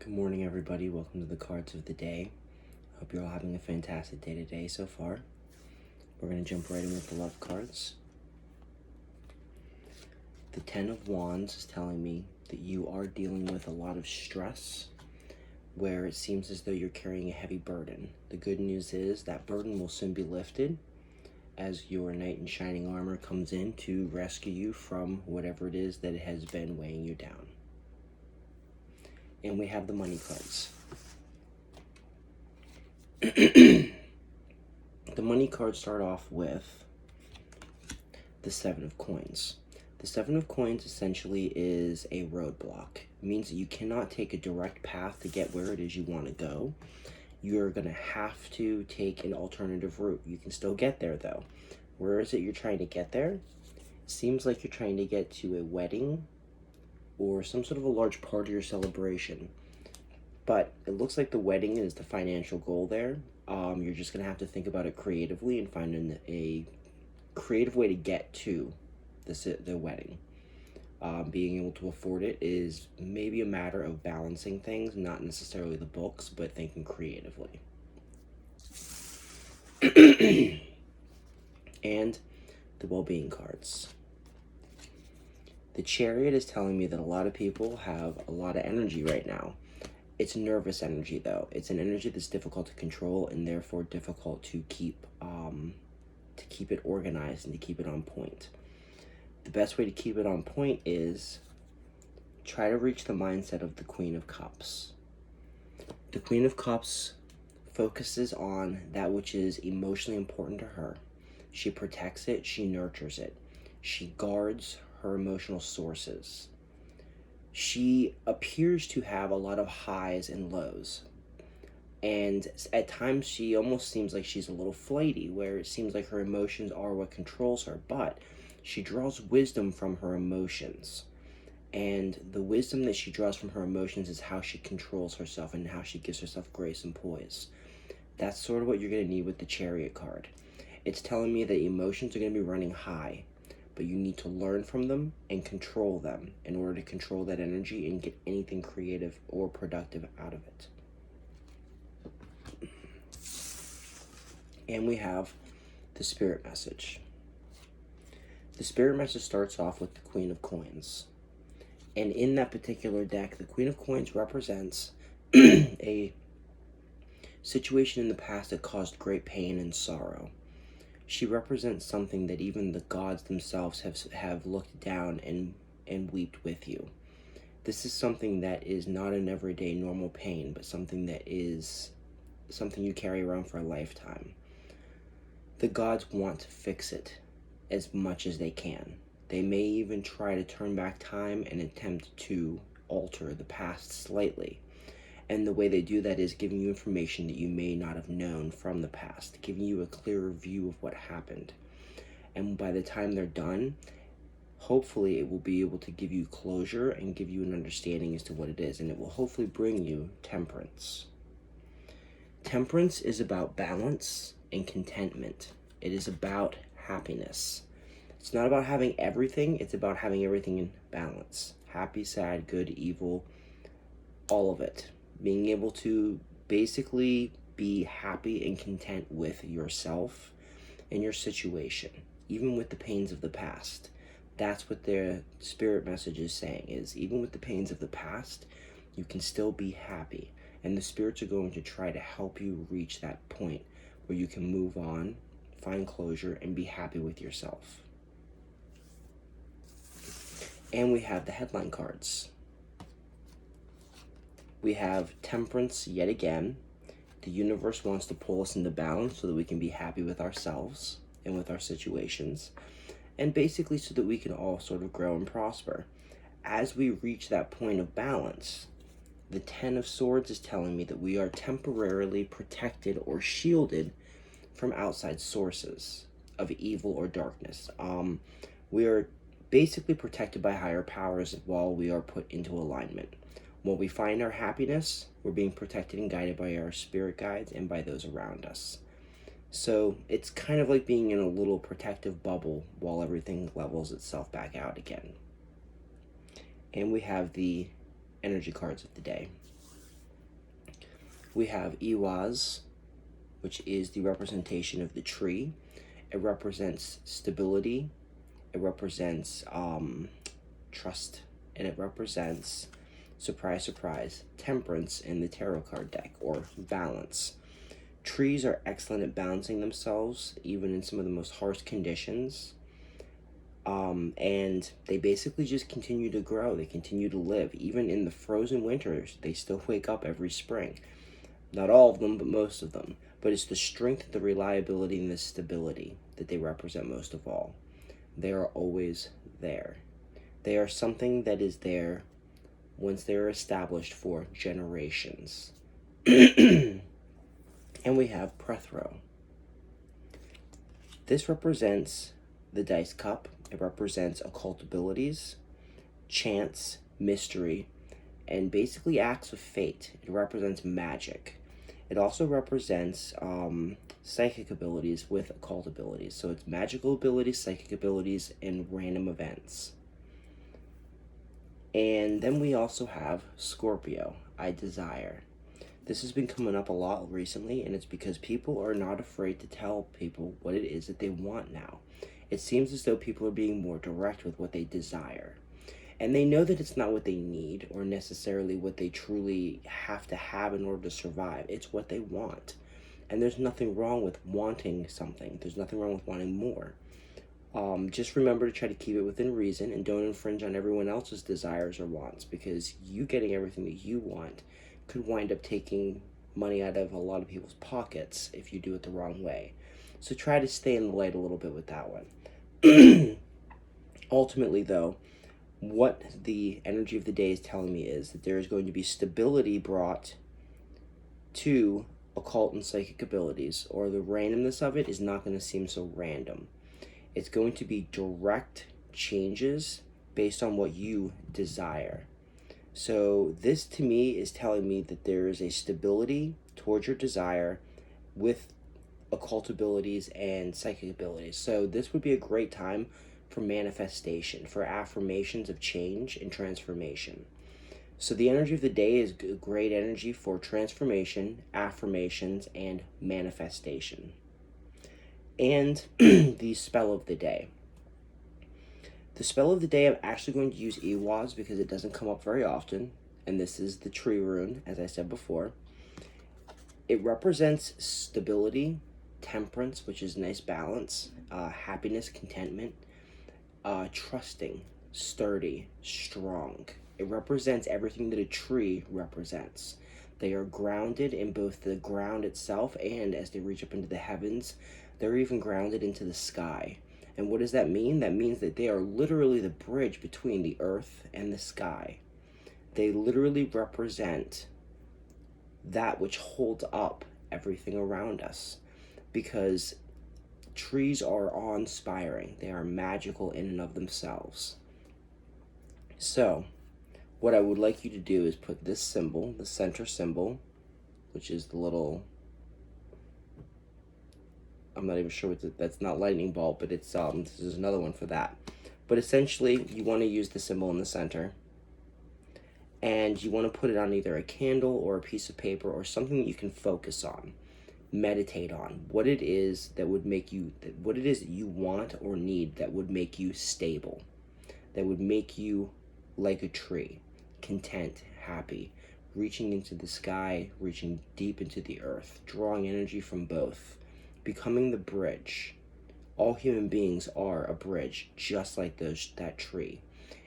Good morning, everybody. Welcome to the cards of the day. Hope you're all having a fantastic day today so far. We're going to jump right in with the love cards. The Ten of Wands is telling me that you are dealing with a lot of stress where it seems as though you're carrying a heavy burden. The good news is that burden will soon be lifted as your knight in shining armor comes in to rescue you from whatever it is that has been weighing you down. And we have the money cards. The money cards start off with the Seven of Coins. The Seven of Coins essentially is a roadblock. It means that you cannot take a direct path to get where it is you want to go. You're going to have to take an alternative route. You can still get there though. Where is it you're trying to get there? It seems like you're trying to get to a wedding or some sort of a large party or celebration. But it looks like the wedding is the financial goal there. You're just going to have to think about it creatively and find a creative way to get to the wedding. Being able to afford it is maybe a matter of balancing things, not necessarily the books, but thinking creatively. And the well-being cards. The Chariot is telling me that a lot of people have a lot of energy right now. It's nervous energy though. It's an energy that's difficult to control and therefore difficult to keep it organized and to keep it on point. The best way to keep it on point is try to reach the mindset of the Queen of Cups. The Queen of Cups focuses on that which is emotionally important to her. She protects it, she nurtures it. She guards her emotional sources. She appears to have a lot of highs and lows. And at times she almost seems like she's a little flighty, where it seems like her emotions are what controls her, but she draws wisdom from her emotions. And the wisdom that she draws from her emotions is how she controls herself and how she gives herself grace and poise. That's sort of what you're going to need with the Chariot card. It's telling me that emotions are going to be running high, but you need to learn from them and control them in order to control that energy and get anything creative or productive out of it. And we have the Spirit message. The Spirit message starts off with the Queen of Coins. And in that particular deck, the Queen of Coins represents a situation in the past that caused great pain and sorrow. She represents something that even the gods themselves have looked down and wept with you. This is something that is not an everyday normal pain, but something that is something you carry around for a lifetime. The gods want to fix it as much as they can. They may even try to turn back time and attempt to alter the past slightly. And the way they do that is giving you information that you may not have known from the past, giving you a clearer view of what happened. And by the time they're done, hopefully it will be able to give you closure and give you an understanding as to what it is. And it will hopefully bring you temperance. Temperance is about balance and contentment. It is about happiness. It's not about having everything, it's about having everything in balance. Happy, sad, good, evil, all of it. Being able to basically be happy and content with yourself and your situation, even with the pains of the past. That's what their Spirit message is saying, is even with the pains of the past, you can still be happy. And the spirits are going to try to help you reach that point where you can move on, find closure, and be happy with yourself. And we have the headline cards. We have Temperance yet again. The universe wants to pull us into balance so that we can be happy with ourselves and with our situations. And basically so that we can all sort of grow and prosper. As we reach that point of balance, the Ten of Swords is telling me that we are temporarily protected or shielded from outside sources of evil or darkness. We are basically protected by higher powers while we are put into alignment. When we find our happiness, we're being protected and guided by our spirit guides and by those around us. So it's kind of like being in a little protective bubble while everything levels itself back out again. And we have the energy cards of the day. We have Iwaz, which is the representation of the tree. It represents stability. It represents trust. And it represents, surprise, surprise, temperance in the tarot card deck, or balance. Trees are excellent at balancing themselves, even in some of the most harsh conditions. And they basically just continue to grow. They continue to live. Even in the frozen winters, they still wake up every spring. Not all of them, but most of them. But it's the strength, the reliability, and the stability that they represent most of all. They are always there. They are something that is there once they are established for generations. And we have Prethro. This represents the dice cup. It represents occult abilities, chance, mystery, and basically acts of fate. It represents magic. It also represents psychic abilities with occult abilities. So it's magical abilities, psychic abilities, and random events. And then we also have Scorpio, I desire. This has been coming up a lot recently, and it's because people are not afraid to tell people what it is that they want now. It seems as though people are being more direct with what they desire. And they know that it's not what they need or necessarily what they truly have to have in order to survive. It's what they want. And there's nothing wrong with wanting something. There's nothing wrong with wanting more. Just remember to try to keep it within reason and don't infringe on everyone else's desires or wants, because you getting everything that you want could wind up taking money out of a lot of people's pockets if you do it the wrong way. So try to stay in the light a little bit with that one. Ultimately, though, what the energy of the day is telling me is that there is going to be stability brought to occult and psychic abilities, or the randomness of it is not going to seem so random. It's going to be direct changes based on what you desire. So this to me is telling me that there is a stability towards your desire with occult abilities and psychic abilities. So this would be a great time for manifestation, for affirmations of change and transformation. So the energy of the day is great energy for transformation, affirmations, and manifestation. And the spell of the day. The spell of the day, I'm actually going to use Iwaz because it doesn't come up very often. And this is the tree rune, as I said before. It represents stability, temperance, which is nice balance, happiness, contentment, trusting, sturdy, strong. It represents everything that a tree represents. They are grounded in both the ground itself, and as they reach up into the heavens, they're even grounded into the sky. And what does that mean? That means that they are literally the bridge between the earth and the sky. They literally represent that which holds up everything around us, because trees are awe-inspiring. They are magical in and of themselves. So what I would like you to do is put this symbol, the center symbol, which is the little, I'm not even sure what that's not lightning bolt, but it's this is another one for that. But essentially, you want to use the symbol in the center, and you want to put it on either a candle or a piece of paper or something that you can focus on, meditate on what it is that would make you, what it is that you want or need that would make you stable, that would make you like a tree, content, happy, reaching into the sky, reaching deep into the earth, drawing energy from both, becoming the bridge. All human beings are a bridge, just like that tree.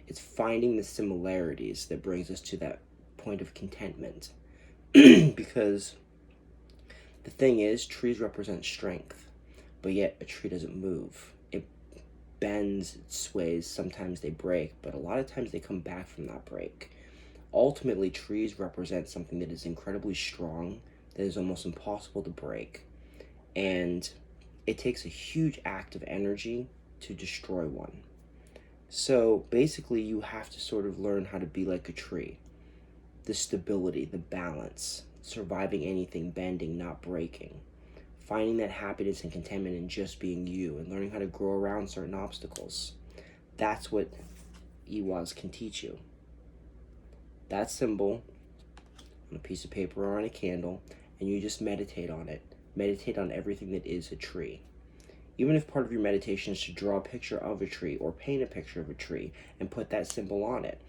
It's finding the similarities that brings us to that point of contentment. Because the thing is, trees represent strength, but yet a tree doesn't move. It bends, it sways, sometimes they break, but a lot of times they come back from that break. Ultimately, trees represent something that is incredibly strong, that is almost impossible to break. And it takes a huge act of energy to destroy one. So basically, you have to sort of learn how to be like a tree. The stability, the balance, surviving anything, bending, not breaking. Finding that happiness and contentment in just being you, and learning how to grow around certain obstacles. That's what Iwaz can teach you. That symbol on a piece of paper or on a candle, and you just meditate on it. Meditate on everything that is a tree. Even if part of your meditation is to draw a picture of a tree or paint a picture of a tree and put that symbol on it,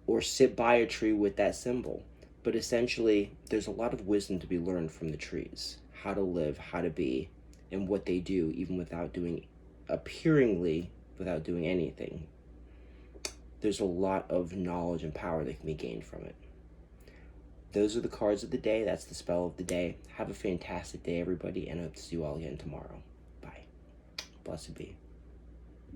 or sit by a tree with that symbol. But essentially, there's a lot of wisdom to be learned from the trees. How to live, how to be, and what they do, even without doing, appearingly, without doing anything. There's a lot of knowledge and power that can be gained from it. Those are the cards of the day. That's the spell of the day. Have a fantastic day, everybody, and I hope to see you all again tomorrow. Bye. Blessed be.